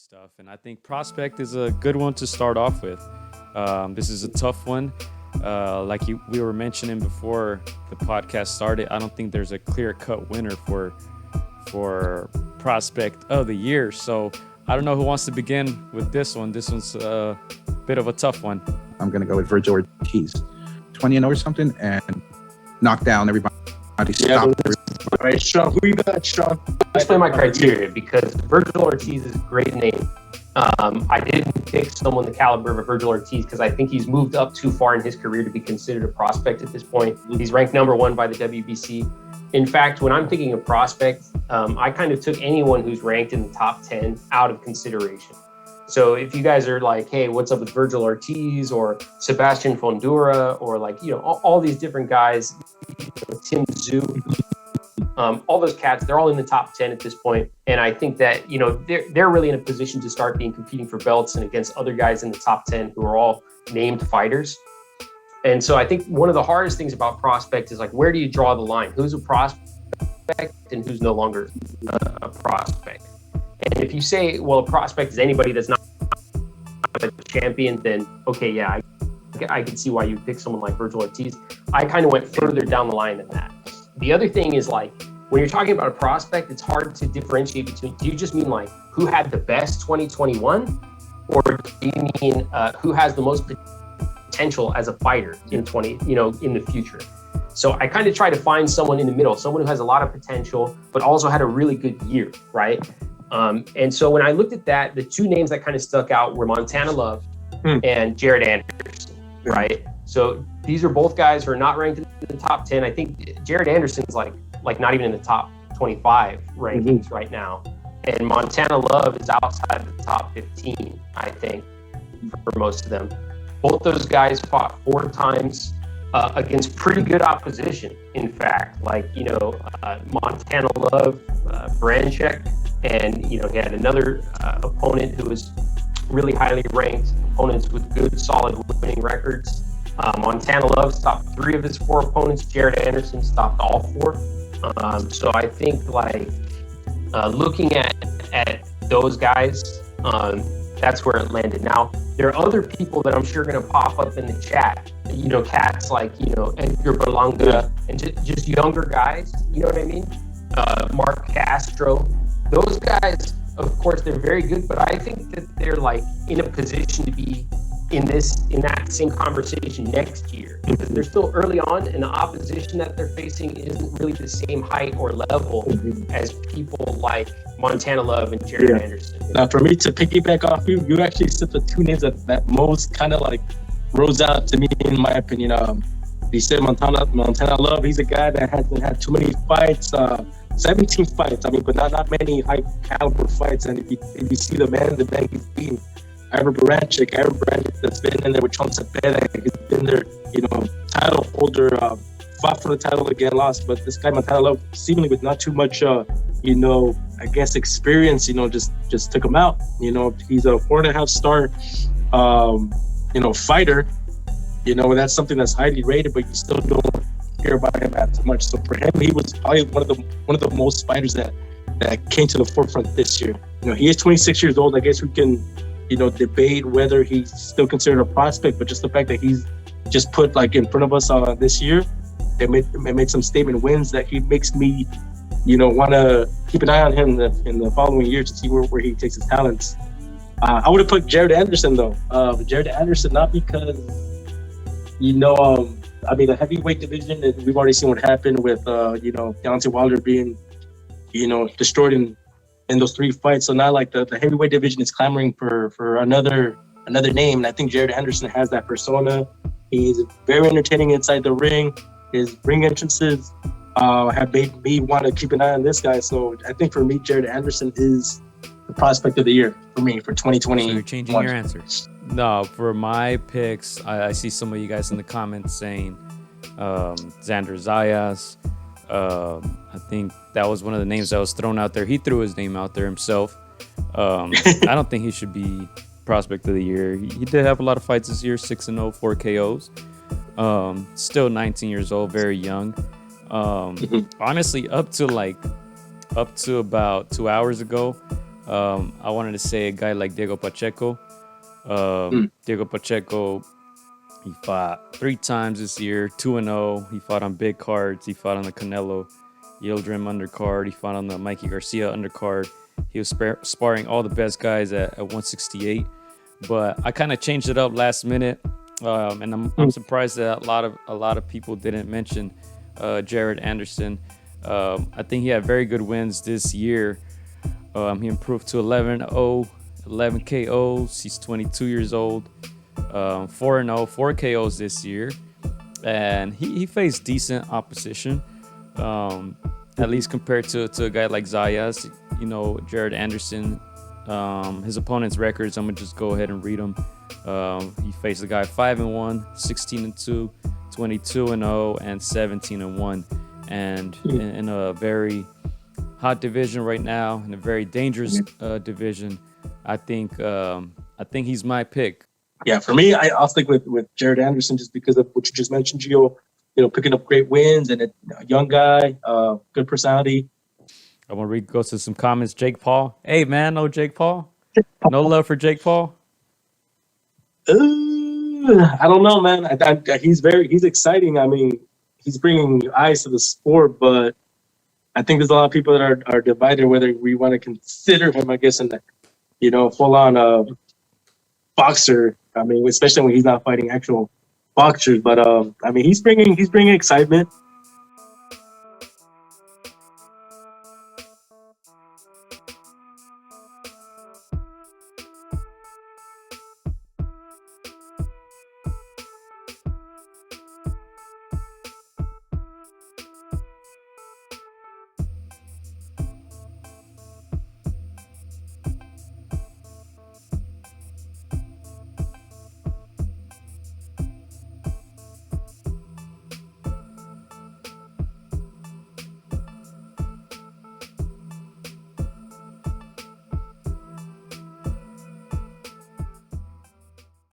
stuff. And I think prospect is a good one to start off with. This is a tough one. We were mentioning before the podcast started, I don't think there's a clear-cut winner for prospect of the year. So I don't know who wants to begin with this one. This one's a bit of a tough one. I'm going to go with Virgil Ortiz. 20-0 or something, and knock down everybody. Stop everybody. All right, Sean, who you got, Sean? Explain my criteria, because Virgil Ortiz is a great name. I didn't pick someone the caliber of Virgil Ortiz because I think he's moved up too far in his career to be considered a prospect at this point. He's ranked number one by the WBC. In fact, when I'm thinking of prospect, I kind of took anyone who's ranked in the top 10 out of consideration. So if you guys are like, hey, what's up with Virgil Ortiz or Sebastian Fondura or all these different guys, Tim Tszyu, all those cats, they're all in the top 10 at this point. And I think that, they're really in a position to start competing for belts and against other guys in the top 10 who are all named fighters. And so I think one of the hardest things about prospect is where do you draw the line? Who's a prospect and who's no longer a prospect? And if you say, well, a prospect is anybody that's not a champion, then okay, yeah, I can see why you pick someone like Virgil Ortiz. I kind of went further down the line than that. The other thing is when you're talking about a prospect, it's hard to differentiate between, do you just mean who had the best 2021? Or do you mean who has the most potential as a fighter in in the future? So I kind of try to find someone in the middle, someone who has a lot of potential, but also had a really good year, right? And so when I looked at that, the two names that kind of stuck out were Montana Love and Jared Anderson, right? So these are both guys who are not ranked in the top 10. I think Jared Anderson's like not even in the top 25 rankings right now. And Montana Love is outside the top 15, I think, for most of them. Both those guys fought 4 times against pretty good opposition, in fact. Montana Love, Branchek, and he had another opponent who was really highly ranked, opponents with good, solid winning records. Montana Love stopped 3 of his 4 opponents. Jared Anderson stopped all 4. So I think looking at those guys, that's where it landed. Now, there are other people that I'm sure are going to pop up in the chat. Cats like, Edgar Berlanga and just younger guys, you know what I mean? Mark Castro. Those guys, of course, they're very good, but I think that they're in a position to be in that same conversation next year, because they're still early on, and the opposition that they're facing isn't really the same height or level as people like Montana Love and Jared Anderson. Now, for me to piggyback off you actually said the 2 names that most kind of rose out to me, in my opinion. You said Montana Love. He's a guy that hasn't had too many fights. 17 fights, but not many high caliber fights. And if you see the man he's beaten, Ivor Branchek that's been in there with Chonsa Pérez, he's been there, title holder, fought for the title again, lost. But this guy Montana Love, seemingly with not too much, I guess experience, just took him out. He's a 4.5 star, fighter. That's something that's highly rated, but you still don't hear about him as much. So for him, he was probably one of the most fighters that came to the forefront this year. He is 26 years old. I guess we can, debate whether he's still considered a prospect, but just the fact that he's just put in front of us this year, it made some statement wins that he makes me, want to keep an eye on him in the following years to see where he takes his talents. I would have put Jared Anderson though. Jared Anderson, not because, the heavyweight division, we've already seen what happened with, Deontay Wilder being, destroyed in those 3 fights. So now the heavyweight division is clamoring for another name. And I think Jared Anderson has that persona. He's very entertaining inside the ring. His ring entrances have made me want to keep an eye on this guy. So I think for me, Jared Anderson is the prospect of the year for me for 2020. So you're changing your answer. No, for my picks, I see some of you guys in the comments saying Xander Zayas. I think that was one of the names that was thrown out there. He threw his name out there himself. I don't think he should be prospect of the year. He did have a lot of fights this year, 6-0, 4 KOs. Still 19 years old, very young. Honestly, up to about 2 hours ago, I wanted to say a guy like Diego Pacheco. Diego Pacheco, he fought 3 times this year, 2-0. He fought on big cards. He fought on the Canelo Yildirim undercard. He fought on the Mikey Garcia undercard. He was sparring all the best guys at 168. But I kind of changed it up last minute, and I'm surprised that a lot of people didn't mention Jared Anderson. I think he had very good wins this year. He improved to 11-0, 11 KOs. He's 22 years old. 4-0, 4 KOs this year, and he faced decent opposition, at least compared to a guy like Zayas. You know, Jared Anderson, his opponent's records, I'm gonna just go ahead and read them. He faced a guy 5-1, 16-2, 22-0, and 17-1, and in a very hot division right now, in a very dangerous division. I think he's my pick. Yeah, for me, I'll stick with Jared Anderson just because of what you just mentioned, Gio. You know, picking up great wins and a young guy, good personality. I'm gonna go to some comments. Jake Paul, hey man, no Jake Paul, no love for Jake Paul. I don't know, man. He's exciting. I mean, he's bringing eyes to the sport, but I think there's a lot of people that are divided whether we want to consider him, I guess, in the full on boxer. I mean, especially when he's not fighting actual boxers. But I mean, he's bringing excitement.